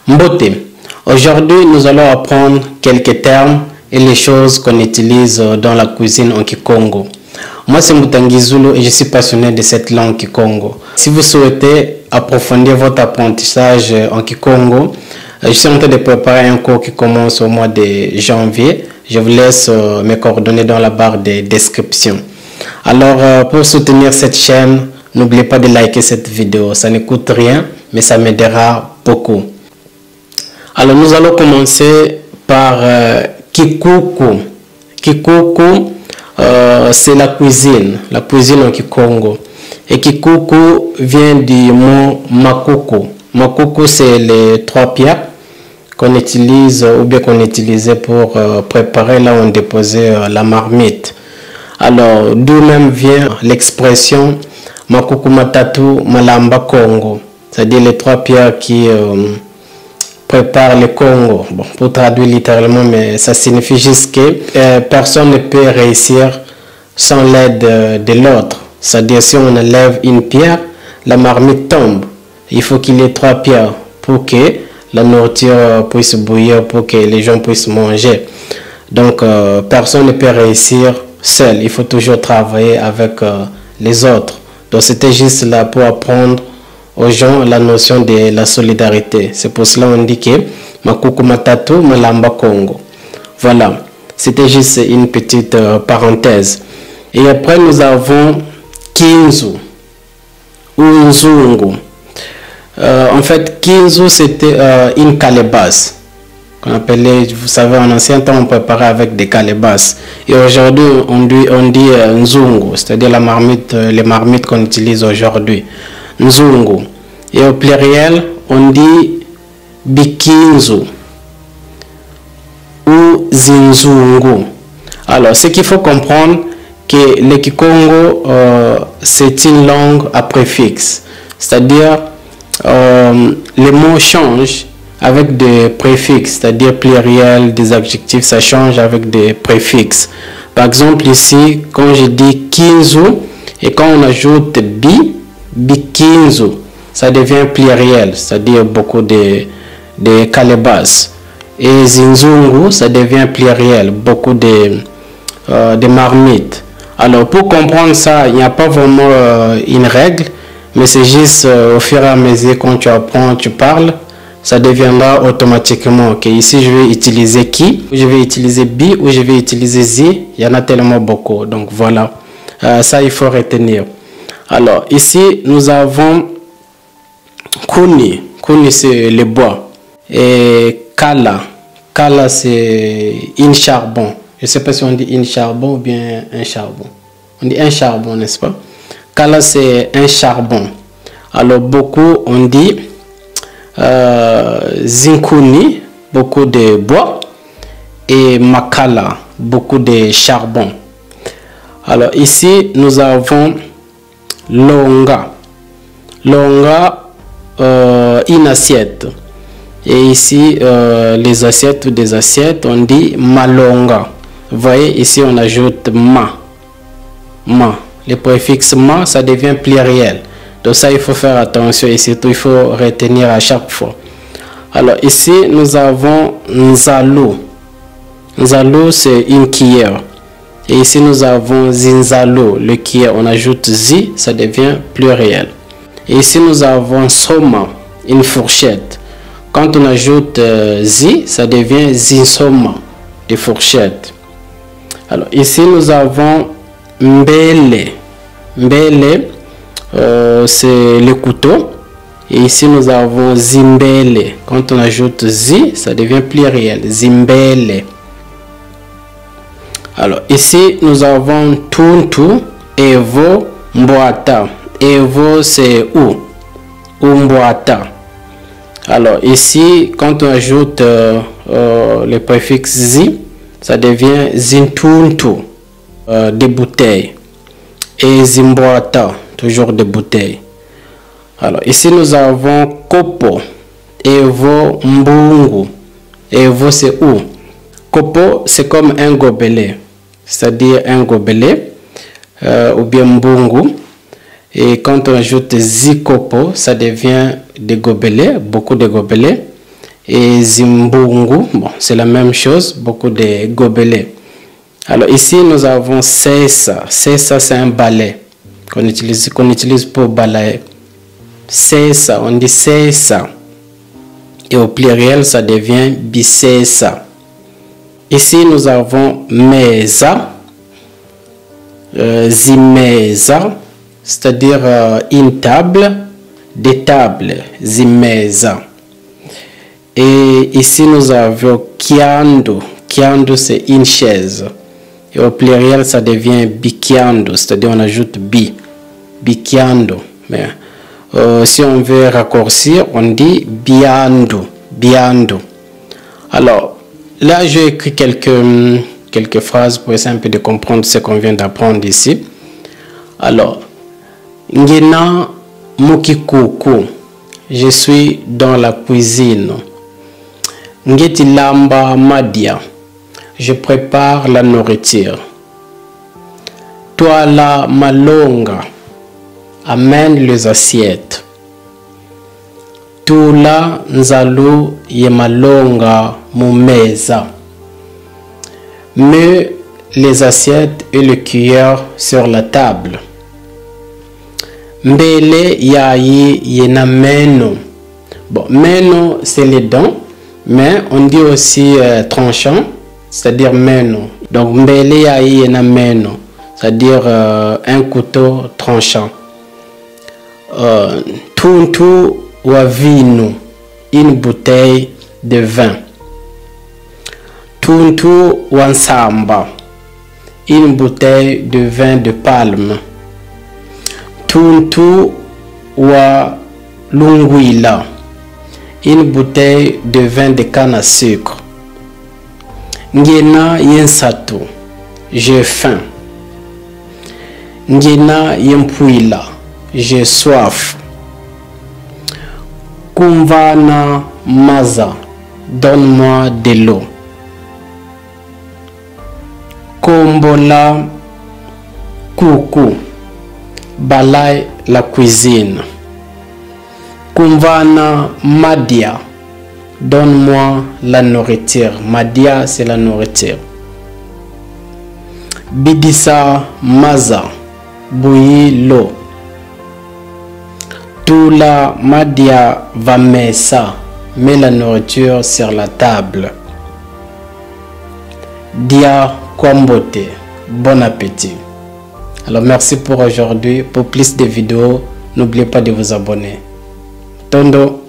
Mbote. Aujourd'hui, nous allons apprendre quelques termes et les choses qu'on utilise dans la cuisine en Kikongo. Moi, c'est Mutangi Zulu et je suis passionné de cette langue Kikongo. Si vous souhaitez approfondir votre apprentissage en Kikongo, je suis en train de préparer un cours qui commence au mois de janvier. Je vous laisse mes coordonnées dans la barre de description. Alors, pour soutenir cette chaîne, n'oubliez pas de liker cette vidéo. Ça ne coûte rien, mais ça m'aidera beaucoup. Alors, nous allons commencer par Kikuku. Kikuku, c'est la cuisine en Kikongo. Et Kikuku vient du mot Makuku. Makuku, c'est les 3 pierres qu'on utilise ou bien qu'on utilisait pour préparer là où on déposait la marmite. Alors, d'où même vient l'expression Makuku Matatu Malamba Congo. C'est-à-dire les 3 pierres qui préparent le Congo. Bon, pour traduire littéralement, mais ça signifie juste que personne ne peut réussir sans l'aide de l'autre. C'est-à-dire si on enlève une pierre, la marmite tombe. Il faut qu'il y ait 3 pierres pour que la nourriture puisse bouillir, pour que les gens puissent manger. Donc, personne ne peut réussir seul. Il faut toujours travailler avec les autres. Donc, c'était juste là pour apprendre aux gens la notion de la solidarité. C'est pour cela qu'on dit que Makuku Matatu Malamba Congo. Voilà. C'était juste une petite parenthèse. Et après, nous avons Kinzu ou Nzungu. En fait, Kinzu, c'était une calebasse qu'on appelait, vous savez, en ancien temps, on préparait avec des calebasses. Et aujourd'hui, on dit Nzungu, c'est-à-dire la marmite, les marmites qu'on utilise aujourd'hui. Nzungu. Et au pluriel, on dit Bikinzu ou Zinzungu. Alors, ce qu'il faut comprendre, que le Kikongo, c'est une langue à préfixe. C'est-à-dire, les mots changent avec des préfixes, c'est-à-dire pluriel, des adjectifs, ça change avec des préfixes. Par exemple, ici, quand je dis Kinzu, et quand on ajoute Bikinzu, ça devient pluriel, c'est-à-dire beaucoup de calebasses. Et Zinzungu, ça devient pluriel, beaucoup de marmites. Alors, pour comprendre ça, il n'y a pas vraiment une règle, mais c'est juste au fur et à mesure quand tu apprends, tu parles, ça deviendra automatiquement. Ok, ici, je vais utiliser qui, je vais utiliser bi ou je vais utiliser zi. Il y en a tellement beaucoup. Donc, voilà. Ça, il faut retenir. Alors, ici, nous avons kuni. Kuni, c'est le bois. Et kala. Kala, c'est un charbon. Je ne sais pas si on dit un charbon ou bien un charbon. On dit un charbon, n'est-ce pas? Kala, c'est un charbon. Alors, beaucoup, on dit zinkuni, beaucoup de bois. Et makala, beaucoup de charbon. Alors, ici, nous avons longa. Longa, une assiette. Et ici, les assiettes ou des assiettes, on dit malonga. Vous voyez, ici, on ajoute ma. Ma. Le préfixe ma, ça devient pluriel. Donc ça, il faut faire attention et surtout, il faut retenir à chaque fois. Alors ici, nous avons nzalu. Nzalu, c'est une cuillère. Et ici, nous avons zinzalu, le cuillère. On ajoute zi, ça devient pluriel. Et ici, nous avons soma, une fourchette. Quand on ajoute zi, ça devient zinsoma, des fourchettes. Alors ici, nous avons mbele. Mbele, c'est le couteau. Et ici, nous avons zimbele. Quand on ajoute zi, ça devient pluriel. Zimbele. Alors ici, nous avons tuntu, evo, mboata. Evo, c'est ou mboata. Alors ici, quand on ajoute le préfixe zi, ça devient zintuntu, des bouteilles. Et zimboata, toujours des bouteilles. Alors ici, nous avons kopo, evo, mbungu. Evo, c'est où? Kopo, c'est comme un gobelet, c'est-à-dire un gobelet, ou bien mbungu. Et quand on ajoute zikopo, ça devient des gobelets, beaucoup de gobelets. et zimbungu. Bon, c'est la même chose, beaucoup de gobelets. Alors ici, nous avons sesa. Sesa, c'est un balai qu'on utilise pour balayer. Sesa, on dit sesa. Et au pluriel, ça devient bisesa. Ici, nous avons mesa, zimeza, c'est-à-dire une table, des tables, zimeza. Et ici, nous avons kiando. Kiando, c'est une chaise. Et au pluriel, ça devient bikiando, c'est-à-dire on ajoute bi. Bikiando. Mais si on veut raccourcir, on dit biando. Biando. Alors, là, j'ai écrit quelques phrases pour essayer un peu de comprendre ce qu'on vient d'apprendre ici. Alors, ngena mukikuku. Je suis dans la cuisine. Ngeti lamba madia. Je prépare la nourriture. Toi la malonga. Amène les assiettes. Tula nzalu ye malonga mumeza. Mets les assiettes et le cuillère sur la table. Mbele yayi yena meno. Bon, meno c'est les dents, mais on dit aussi tranchant, c'est-à-dire meno. Donc mbele yayi yena meno, c'est-à-dire un couteau tranchant. Tuntu wa vino, une bouteille de vin. Tuntu wansamba, une bouteille de vin de palme. Tuntu wa lunguila, une bouteille de vin de canne à sucre. Ngena yensato, j'ai faim. Ngena yempuila, j'ai soif. Kumvana maza, donne-moi de l'eau. Kombola kuku, balai la cuisine. Kumvana madia, donne-moi la nourriture. Madia, c'est la nourriture. Bidisa maza, bouillis l'eau. Tula madia vamesa, mets la nourriture sur la table. Dia Kwambote, bon appétit. Alors merci pour aujourd'hui. Pour plus de vidéos, n'oubliez pas de vous abonner. Tondo.